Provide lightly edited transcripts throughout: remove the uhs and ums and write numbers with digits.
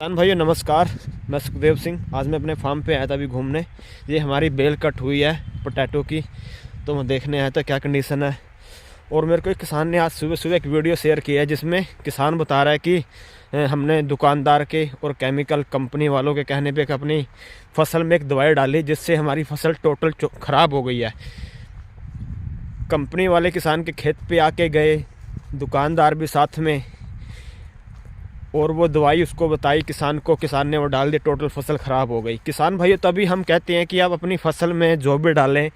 किसान भाइयों नमस्कार। मैं सुखदेव सिंह। आज मैं अपने फार्म पे आया था अभी घूमने। ये हमारी बेल कट हुई है पोटैटो की, तो मैं देखने आया था क्या कंडीशन है। और मेरे को एक किसान ने आज सुबह सुबह एक वीडियो शेयर किया है जिसमें किसान बता रहा है कि हमने दुकानदार के और केमिकल कंपनी वालों के कहने पे अपनी फसल में एक दवाई डाली जिससे हमारी फसल टोटल ख़राब हो गई है। कंपनी वाले किसान के खेत पे आके गए, दुकानदार भी साथ में, और वो दवाई उसको बताई किसान को, किसान ने वो डाल दी, टोटल फसल ख़राब हो गई। किसान भाइयों तभी हम कहते हैं कि आप अपनी फसल में जो भी डालें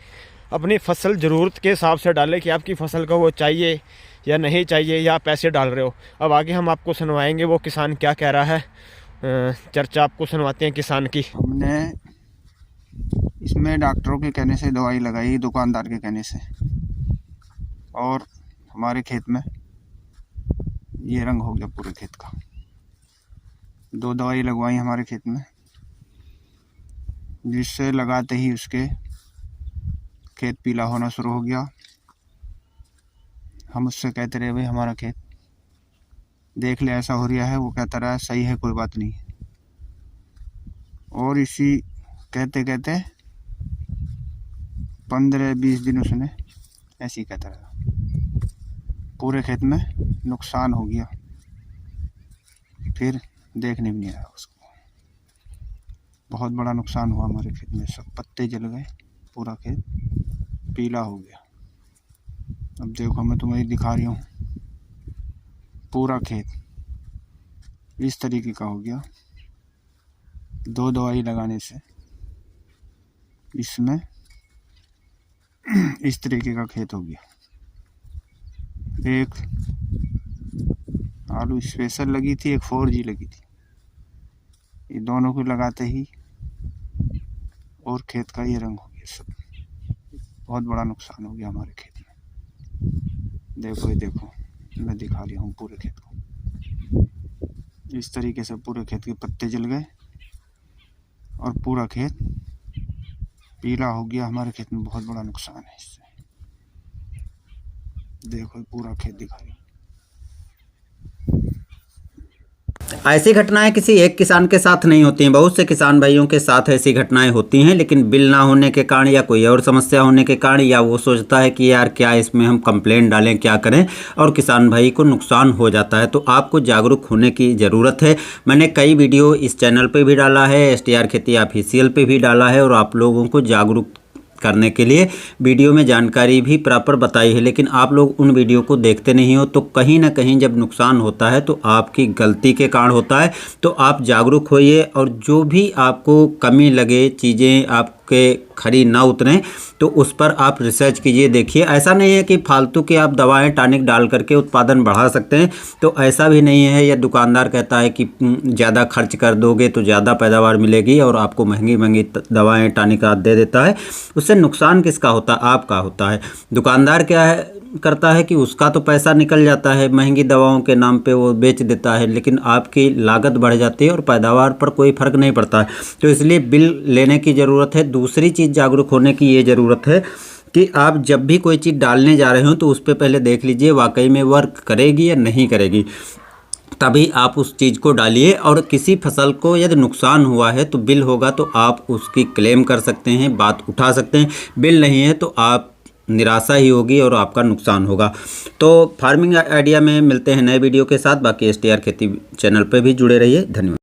अपनी फसल ज़रूरत के हिसाब से डालें कि आपकी फसल को वो चाहिए या नहीं चाहिए, या आप ऐसे डाल रहे हो। अब आगे हम आपको सुनवाएंगे वो किसान क्या कह रहा है। चर्चा आपको सुनवाते हैं किसान की। हमने इसमें डॉक्टरों के कहने से दवाई लगाई, दुकानदार के कहने से, और हमारे खेत में ये रंग हो गया पूरे खेत का। 2 दवाई लगवाई हमारे खेत में, जिससे लगाते ही उसके खेत पीला होना शुरू हो गया। हम उससे कहते रहे भाई हमारा खेत देख ले ऐसा हो रहा है। वो कहता रहा सही है, कोई बात नहीं। और इसी कहते कहते 15-20 दिन उसने ऐसे ही कहता रहा। पूरे खेत में नुकसान हो गया, फिर देखने भी नहीं आया उसको। बहुत बड़ा नुकसान हुआ हमारे खेत में। सब पत्ते जल गए, पूरा खेत पीला हो गया। अब देखो मैं तुम्हें दिखा रही हूँ, पूरा खेत इस तरीके का हो गया। 2 दवाई लगाने से इसमें इस तरीके का खेत हो गया। एक आलू स्पेशल लगी थी, एक 4G लगी थी। ये दोनों को लगाते ही और खेत का ये रंग हो गया। सब बहुत बड़ा नुकसान हो गया हमारे खेत में। देखो ये देखो, मैं दिखा रही हूँ पूरे खेत को। इस तरीके से पूरे खेत के पत्ते जल गए और पूरा खेत पीला हो गया। हमारे खेत में बहुत बड़ा नुकसान है इससे। देखो पूरा खेत दिखा रही हूँ। ऐसी घटनाएं किसी एक किसान के साथ नहीं होती हैं, बहुत से किसान भाइयों के साथ ऐसी घटनाएं होती हैं। लेकिन बिल ना होने के कारण या कोई और समस्या होने के कारण, या वो सोचता है कि यार क्या इसमें हम कंप्लेंट डालें, क्या करें, और किसान भाई को नुकसान हो जाता है। तो आपको जागरूक होने की ज़रूरत है। मैंने कई वीडियो इस चैनल पर भी डाला है, STR खेती ऑफिशियल पे भी डाला है, और आप लोगों को जागरूक करने के लिए वीडियो में जानकारी भी प्रॉपर बताई है। लेकिन आप लोग उन वीडियो को देखते नहीं हो, तो कहीं ना कहीं जब नुकसान होता है तो आपकी गलती के कारण होता है। तो आप जागरूक होइए, और जो भी आपको कमी लगे, चीज़ें आपके खरी ना उतरें, तो उस पर आप रिसर्च कीजिए, देखिए। ऐसा नहीं है कि फालतू की आप दवाएं टॉनिक डाल करके उत्पादन बढ़ा सकते हैं, तो ऐसा भी नहीं है। या दुकानदार कहता है कि ज़्यादा खर्च कर दोगे तो ज़्यादा पैदावार मिलेगी, और आपको महंगी महंगी दवाएं टॉनिक दे देता है। उससे नुकसान किसका होता है? आपका होता है। दुकानदार क्या है करता है कि उसका तो पैसा निकल जाता है, महंगी दवाओं के नाम पे वो बेच देता है, लेकिन आपकी लागत बढ़ जाती है और पैदावार पर कोई फ़र्क नहीं पड़ता है। तो इसलिए बिल लेने की ज़रूरत है। दूसरी चीज़ जागरूक होने की ये ज़रूरत है कि आप जब भी कोई चीज़ डालने जा रहे हो तो उस पर पहले देख लीजिए वाकई में वर्क करेगी या नहीं करेगी, तभी आप उस चीज़ को डालिए। और किसी फसल को यदि नुकसान हुआ है तो बिल होगा तो आप उसकी क्लेम कर सकते हैं, बात उठा सकते हैं। बिल नहीं है तो आप निराशा ही होगी और आपका नुकसान होगा। तो फार्मिंग आइडिया में मिलते हैं नए वीडियो के साथ। बाकी STR खेती चैनल पर भी जुड़े रहिए। धन्यवाद।